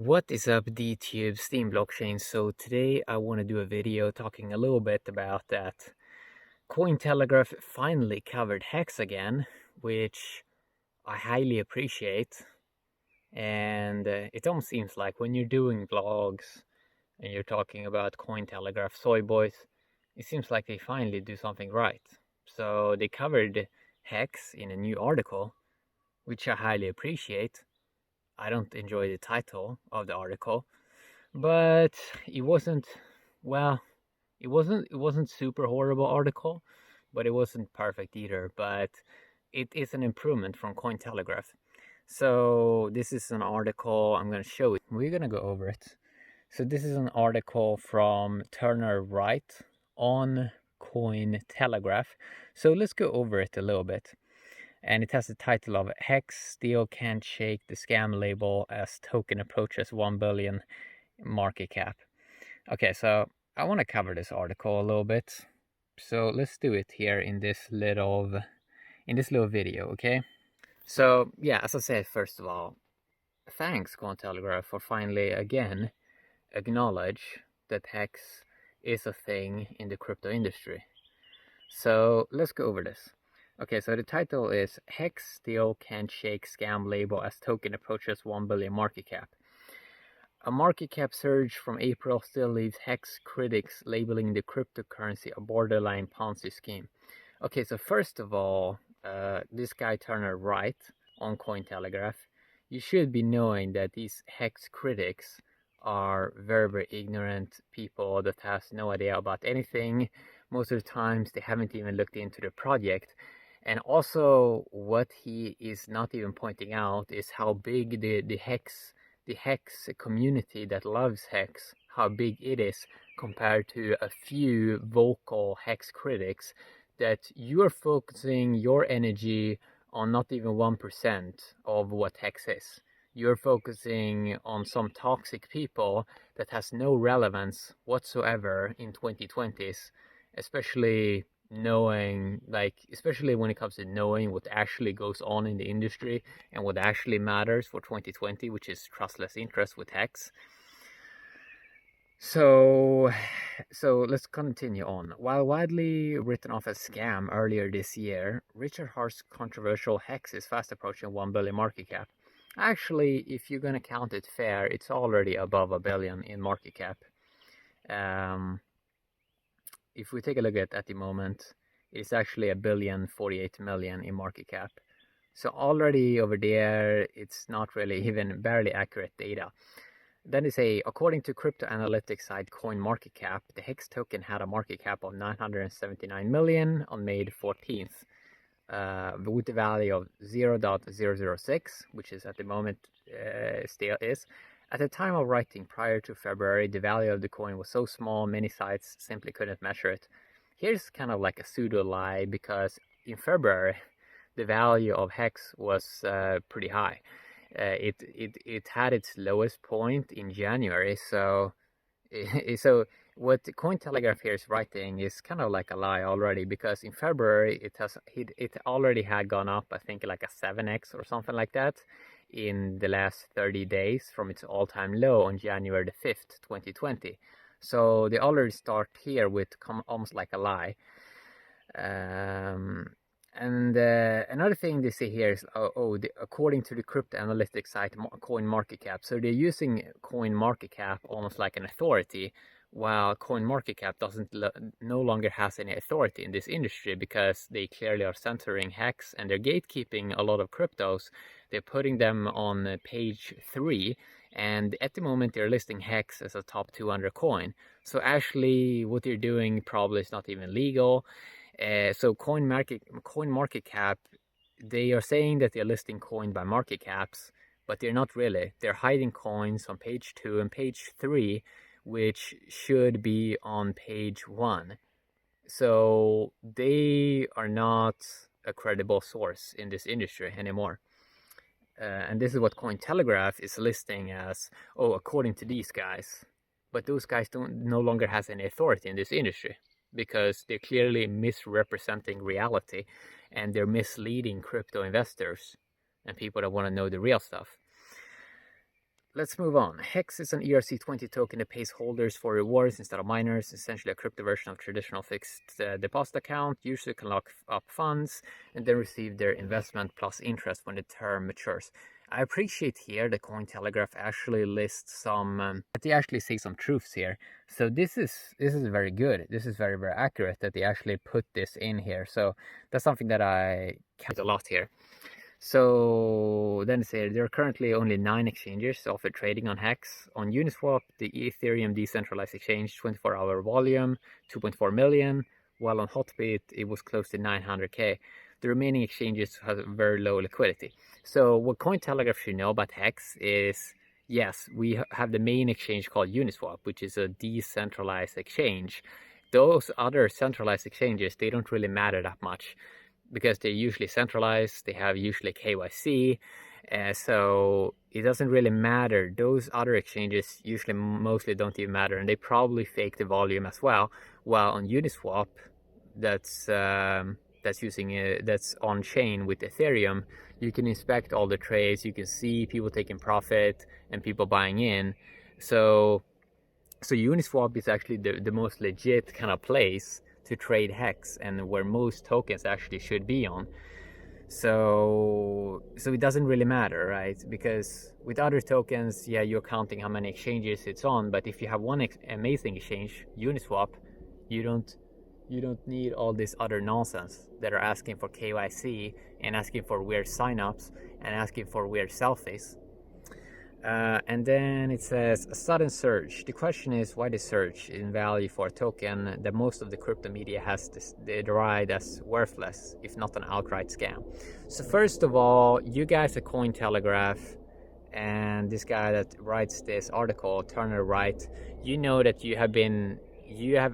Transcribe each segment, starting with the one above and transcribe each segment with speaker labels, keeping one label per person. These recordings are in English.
Speaker 1: What is up, DTube Steam blockchain? So today I want to do a video talking a little bit about that CoinTelegraph finally covered HEX again, which I highly appreciate. And it almost seems like when you're doing vlogs and you're talking about CoinTelegraph soy boys, it seems like they finally do something right. So they covered HEX in a new article, which I highly appreciate. I don't enjoy the title of the article, but it wasn't well it wasn't super horrible article, but it wasn't perfect either. But it is an improvement from Cointelegraph. So this is an article I'm going to show it. We're going to go over it. So this is an article from Turner Wright on Cointelegraph. So let's go over it a little bit. And it has the title of HEX Still Can't Shake the Scam Label as Token Approaches 1 billion market cap. Okay, so I want to cover this article a little bit. So let's do it here in this little video, okay? So yeah, as I said, first of all, thanks Cointelegraph for finally again acknowledge that HEX is a thing in the crypto industry. So let's go over this. Okay, so the title is HEX Still Can't Shake Scam Label as Token Approaches 1 billion market cap. A market cap surge from April still leaves HEX critics labeling the cryptocurrency a borderline Ponzi scheme. Okay, so first of all, this guy Turner Wright on Cointelegraph, you should be knowing that these HEX critics are very, very ignorant people that has no idea about anything. Most of the times they haven't even looked into the project. And also what he is not even pointing out is how big the HEX community that loves HEX, how big it is compared to a few vocal HEX critics, that you are focusing your energy on not even 1% of what HEX is. You're focusing on some toxic people that has no relevance whatsoever in 2020s, especially especially when it comes to knowing what actually goes on in the industry and what actually matters for 2020, which is trustless interest with HEX. So let's continue on. While widely written off as scam earlier this year, Richard Hart's controversial HEX is fast approaching 1 billion market cap. Actually, if you're gonna count it fair, it's already above a billion in market cap. If we take a look at the moment, it's actually 1,048,000,000 in market cap. So already over there, it's not really even barely accurate data. Then they say, according to crypto analytics site CoinMarketCap, the HEX token had a market cap of 979 million on May 14th, with the value of 0.006, which is at the moment still is. At the time of writing, prior to February, the value of the coin was so small, many sites simply couldn't measure it. Here's kind of like a pseudo lie, because in February, the value of HEX was pretty high. It had its lowest point in January, so what Cointelegraph here is writing is kind of like a lie already, because in February it already had gone up, I think like a 7x or something like that in the last 30 days from its all-time low on January the 5th, 2020. So they already start here with almost like a lie. Another thing they say here is, according to the crypto analytics site CoinMarketCap, so they're using CoinMarketCap almost like an authority, while CoinMarketCap no longer has any authority in this industry, because they clearly are censoring HEX and they're gatekeeping a lot of cryptos. They're putting them on page 3, and at the moment they're listing HEX as a top 200 coin. So actually what they're doing probably is not even legal. So CoinMarketCap, they are saying that they're listing coin by market caps, but they're not really. They're hiding coins on page 2 and page 3, which should be on page 1. So they are not a credible source in this industry anymore. And this is what Cointelegraph is listing as, according to these guys. But those guys no longer has any authority in this industry, because they're clearly misrepresenting reality and they're misleading crypto investors and people that want to know the real stuff. let's move on. HEX is an ERC20 token that pays holders for rewards instead of miners, essentially a crypto version of traditional fixed deposit account. Users can lock up funds and then receive their investment plus interest when the term matures. I appreciate here the Cointelegraph actually lists some, that they actually say some truths here. So this is very good. This is very, very accurate that they actually put this in here. So that's something that I count a lot here. So then say there are currently only 9 exchanges offer trading on HEX. On Uniswap, the Ethereum decentralized exchange, 24-hour volume, 2.4 million, while on Hotbit, it was close to 900K. The remaining exchanges have very low liquidity. So what Cointelegraph should know about HEX is, yes, we have the main exchange called Uniswap, which is a decentralized exchange. Those other centralized exchanges, they don't really matter that much, because they're usually centralized, they have usually KYC, so it doesn't really matter. Those other exchanges usually mostly don't even matter, and they probably fake the volume as well. While on Uniswap, that's on chain with Ethereum, you can inspect all the trades, you can see people taking profit and people buying in. So Uniswap is actually the most legit kind of place to trade HEX and where most tokens actually should be on. So it doesn't really matter, right? Because with other tokens, yeah, you're counting how many exchanges it's on, but if you have one amazing exchange, Uniswap, you don't need all this other nonsense that are asking for KYC and asking for weird signups and asking for weird selfies. And then it says a sudden surge. The question is, why the surge in value for a token that most of the crypto media has derided as worthless, if not an outright scam? So first of all, you guys at Cointelegraph and this guy that writes this article, Turner Wright, you know that you have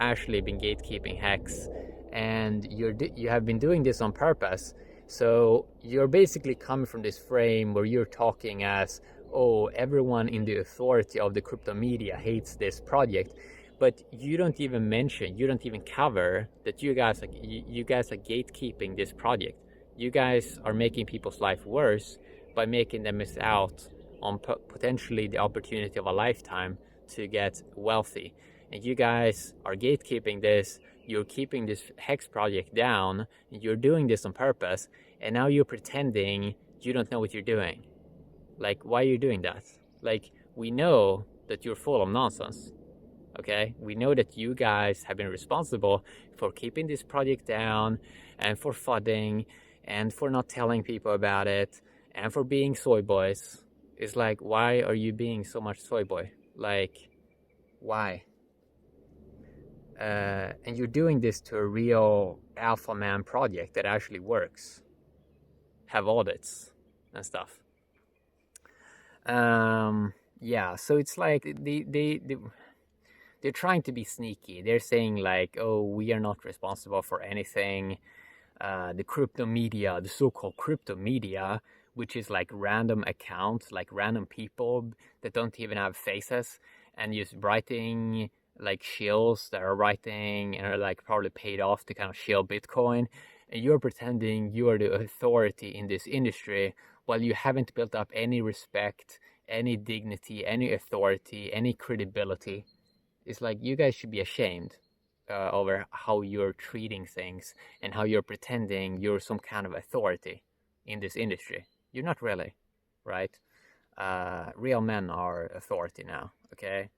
Speaker 1: actually been gatekeeping HEX, and you have been doing this on purpose. So you're basically coming from this frame where you're talking as, oh, everyone in the authority of the crypto media hates this project, but you don't even mention, you don't even cover that you guys are gatekeeping this project. You guys are making people's life worse by making them miss out on potentially the opportunity of a lifetime to get wealthy. And you guys are gatekeeping this, you're keeping this HEX project down, and you're doing this on purpose, and now you're pretending you don't know what you're doing. Like, why are you doing that? Like, we know that you're full of nonsense, okay? We know that you guys have been responsible for keeping this project down and for fudding and for not telling people about it and for being soy boys. It's like, why are you being so much soy boy? Like, why? And you're doing this to a real alpha man project that actually works, have audits and stuff. Yeah, so it's like they're trying to be sneaky. They're saying like, oh, we are not responsible for anything. The crypto media, the so-called crypto media, which is like random accounts, like random people that don't even have faces, and just writing like shills that are writing and are like probably paid off to kind of shill Bitcoin. And you're pretending you are the authority in this industry while you haven't built up any respect, any dignity, any authority, any credibility. It's like you guys should be ashamed over how you're treating things and how you're pretending you're some kind of authority in this industry. You're not really, right? Real men are authority now, okay?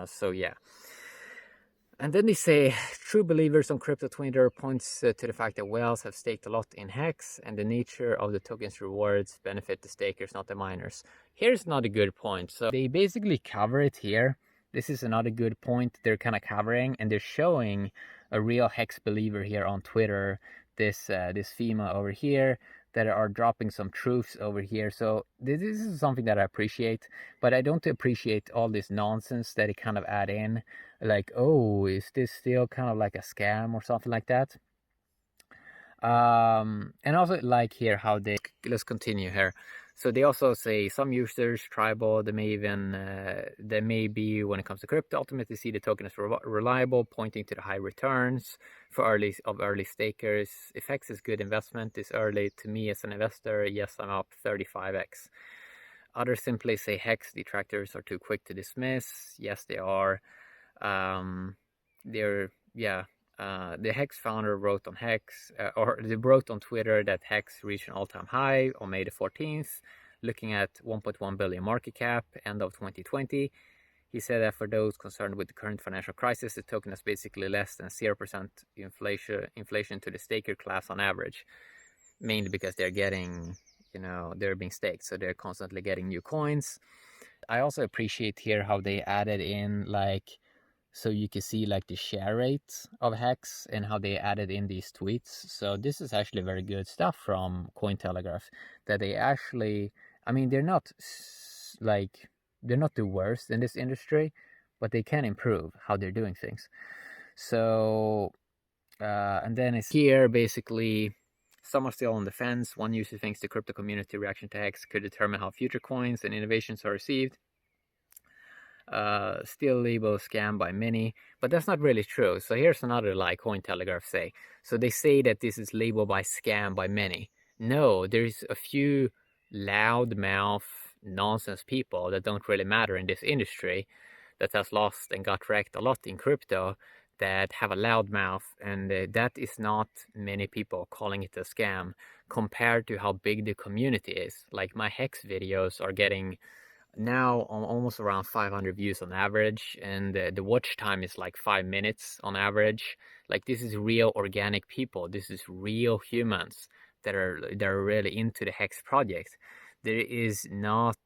Speaker 1: So yeah. And then they say, true believers on crypto Twitter points to the fact that whales have staked a lot in HEX, and the nature of the token's rewards benefit the stakers, not the miners. Here's another good point. So they basically cover it here. This is another good point they're kind of covering, and they're showing a real HEX believer here on Twitter, this FEMA over here, that are dropping some truths over here. So this is something that I appreciate, but I don't appreciate all this nonsense that they kind of add in. Like, oh, is this still kind of like a scam or something like that? And also like here how they, let's continue here. So they also say some users, tribal, they may be, when it comes to crypto, ultimately see the token as reliable, pointing to the high returns for early stakers. If HEX is good investment this early, to me as an investor, yes, I'm up 35x. Others simply say HEX detractors are too quick to dismiss. Yes, they are. They're yeah. The HEX founder wrote on HEX, or they wrote on Twitter that HEX reached an all-time high on May the 14th, looking at 1.1 billion market cap end of 2020. He said that for those concerned with the current financial crisis, the token has basically less than 0% inflation to the staker class on average, mainly because they're getting, they're being staked, so they're constantly getting new coins. I also appreciate here how they added in so you can see the share rate of HEX and how they added in these tweets. So this is actually very good stuff from Cointelegraph, that they actually, they're not they're not the worst in this industry, but they can improve how they're doing things. So, and then it's here basically, some are still on the fence. One user thinks the crypto community reaction to HEX could determine how future coins and innovations are received. Still labeled scam by many, but that's not really true. So here's another Cointelegraph say. So they say that this is labeled by scam by many. No, there's a few loudmouth nonsense people that don't really matter in this industry that has lost and got wrecked a lot in crypto that have a loud mouth, and that is not many people calling it a scam compared to how big the community is. Like my HEX videos are getting now almost around 500 views on average, and the watch time is 5 minutes on average. This is real organic people. This is real humans that are really into the HEX project. There is not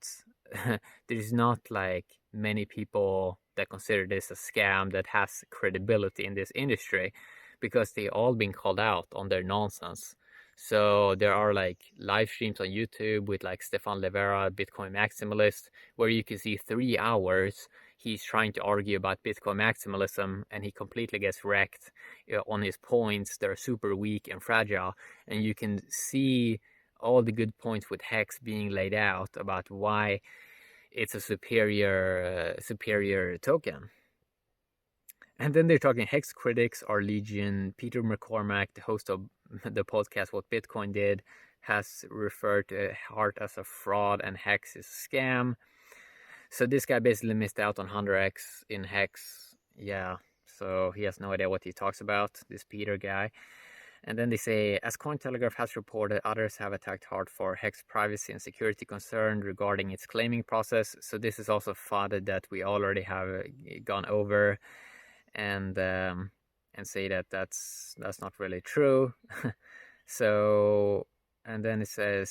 Speaker 1: many people that consider this a scam that has credibility in this industry, because they all been called out on their nonsense. So there are live streams on YouTube with Stefan Levera, Bitcoin maximalist, where you can see 3 hours he's trying to argue about Bitcoin maximalism, and he completely gets wrecked on his points. They're super weak and fragile, and you can see all the good points with HEX being laid out about why it's a superior token. And then they're talking HEX critics are legion. Peter McCormack, the host of the podcast What Bitcoin Did, has referred to Heart as a fraud and HEX is a scam. So this guy basically missed out on 100x in HEX. Yeah, so he has no idea what he talks about, this Peter guy. And then they say, as Cointelegraph has reported, others have attacked hard for HEX privacy and security concern regarding its claiming process. So this is also FUD that we already have gone over, and say that that's not really true. So, and then it says,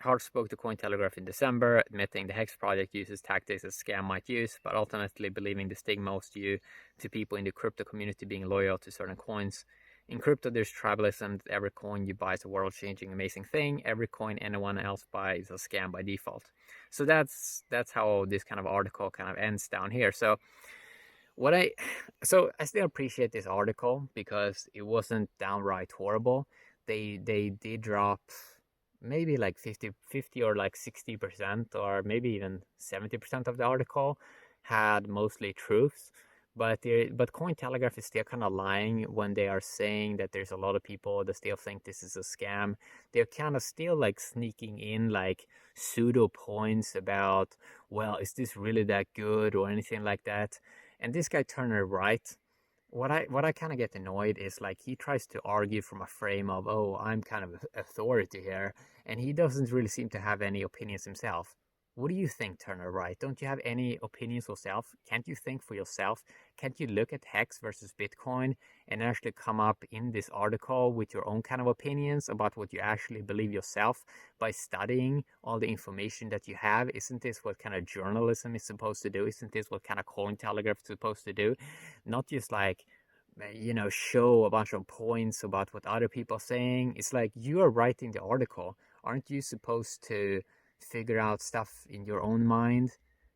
Speaker 1: Hart spoke to Cointelegraph in December, admitting the HEX project uses tactics a scam might use, but ultimately believing the stigma was due to people in the crypto community being loyal to certain coins. In crypto, there's tribalism that every coin you buy is a world-changing, amazing thing. Every coin anyone else buys is a scam by default. So that's how this kind of article kind of ends down here. So I still appreciate this article because it wasn't downright horrible. They did drop maybe 50 or 60%, or maybe even 70% of the article had mostly truths. But Cointelegraph is still kind of lying when they are saying that there's a lot of people that still think this is a scam. They're kind of still sneaking in pseudo points about, well, is this really that good or anything like that. And this guy Turner Wright, what I kind of get annoyed is he tries to argue from a frame of, oh, I'm kind of authority here, and he doesn't really seem to have any opinions himself. What do you think, Turner Wright? Don't you have any opinions yourself? Can't you think for yourself? Can't you look at HEX versus Bitcoin and actually come up in this article with your own kind of opinions about what you actually believe yourself by studying all the information that you have? Isn't this what kind of journalism is supposed to do? Isn't this what kind of Cointelegraph is supposed to do? Not just show a bunch of points about what other people are saying. It's you are writing the article. Aren't you supposed to figure out stuff in your own mind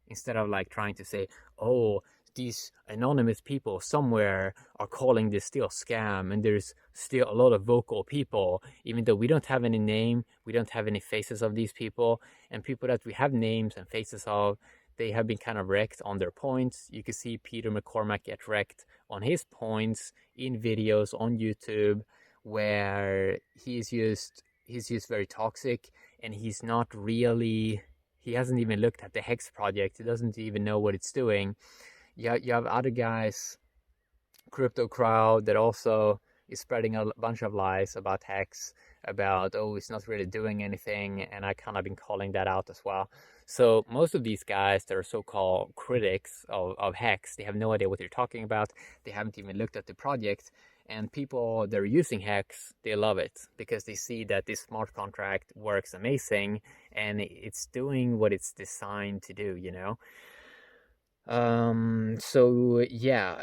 Speaker 1: instead of trying to say, oh, these anonymous people somewhere are calling this still scam, and there's still a lot of vocal people, even though we don't have any name, we don't have any faces of these people, and people that we have names and faces of, they have been kind of wrecked on their points. You can see Peter McCormack get wrecked on his points in videos on YouTube where he's just very toxic, and he's not really He hasn't even looked at the HEX project. He doesn't even know what it's doing. You have other guys, crypto crowd, that also is spreading a bunch of lies about HEX, about, oh, it's not really doing anything, and I kind of been calling that out as well. So most of these guys that are so-called critics of HEX, they have no idea what they're talking about. They haven't even looked at the project. And people that are using HEX, they love it because they see that this smart contract works amazing and it's doing what it's designed to do, you know? So yeah.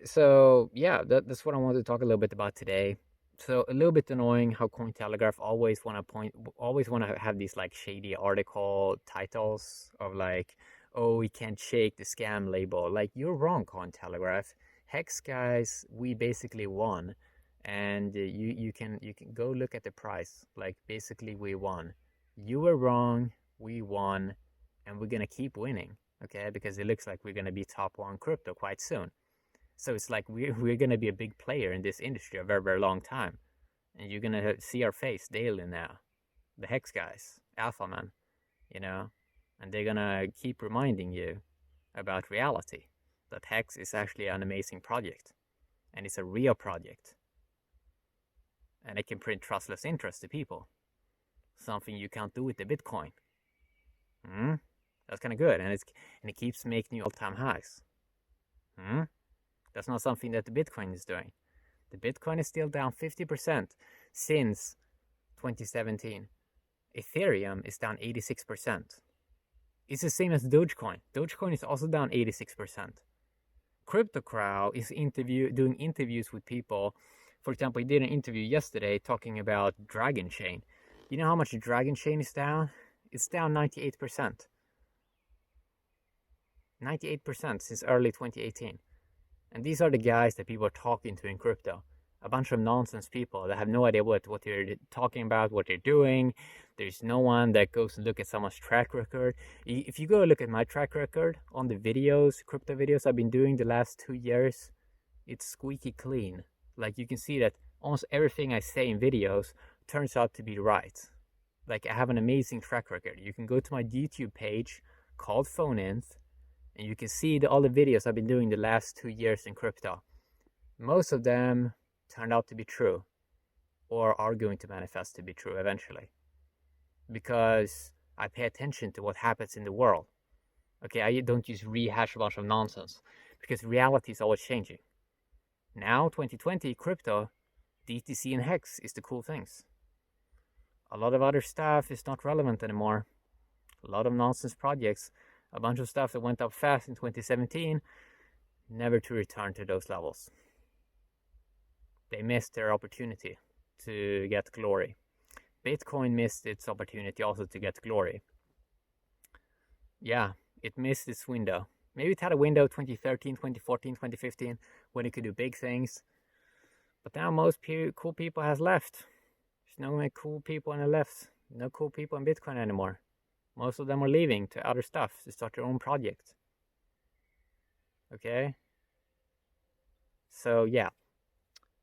Speaker 1: So yeah, that's what I wanted to talk a little bit about today. So a little bit annoying how CoinTelegraph always want to have these like shady article titles of like, oh, we can't shake the scam label. Like, you're wrong, CoinTelegraph. HEX guys, we basically won, and you can go look at the price. Like, basically we won. You were wrong, we won, and we're gonna keep winning. Okay, because it looks like we're gonna be top one crypto quite soon. So it's like we're gonna be a big player in this industry a very, very long time, and you're gonna see our face daily now, the HEX guys, Alpha Man, you know, and they're gonna keep reminding you about reality, that HEX is actually an amazing project, and it's a real project, and it can print trustless interest to people, something you can't do with the Bitcoin. That's kind of good, and it keeps making new all-time highs. That's not something that the Bitcoin is doing. The Bitcoin is still down 50% since 2017. Ethereum is down 86%. It's the same as Dogecoin. Dogecoin is also down 86%. CryptoCrowd is doing interviews with people. For example, he did an interview yesterday talking about Dragon Chain. You know how much Dragon Chain is down? It's down 98%. 98% since early 2018. And these are the guys that people are talking to in crypto. A bunch of nonsense people that have no idea what they're talking about, what they're doing. There's no one that goes and look at someone's track record. If you go look at my track record on the videos, crypto videos I've been doing the last 2 years, it's squeaky clean. Like, you can see that almost everything I say in videos turns out to be right. Like, I have an amazing track record. You can go to my YouTube page called Phone-Ins, and you can see all the videos I've been doing the last 2 years in crypto. Most of them turned out to be true, or are going to manifest to be true eventually, because I pay attention to what happens in the world. Okay, I don't just rehash a bunch of nonsense, because reality is always changing. Now, 2020, crypto, DTC and HEX is the cool things. A lot of other stuff is not relevant anymore. A lot of nonsense projects, a bunch of stuff that went up fast in 2017, never to return to those levels. They missed their opportunity to get glory. Bitcoin missed its opportunity also to get glory. Yeah, it missed its window. Maybe it had a window 2013, 2014, 2015 when it could do big things. But now most cool people has left. There's no cool people on the left. No cool people in Bitcoin anymore. Most of them are leaving to other stuff to start their own project. Okay? So yeah,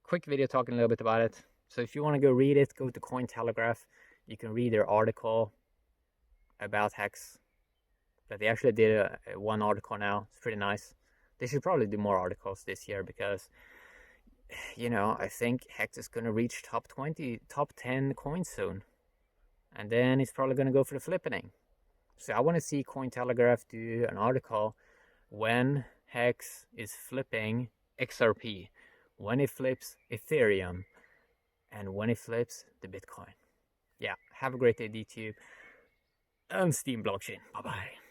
Speaker 1: quick video talking a little bit about it. So if you want to go read it, go to CoinTelegraph. You can read their article about HEX. But they actually did one article now. It's pretty nice. They should probably do more articles this year because, you know, I think HEX is going to reach top 10 coins soon. And then it's probably going to go for the flippening. So I want to see CoinTelegraph do an article when HEX is flipping XRP, when it flips Ethereum, and when it flips the Bitcoin. Yeah, have a great day, DTube and Steam blockchain. Bye-bye.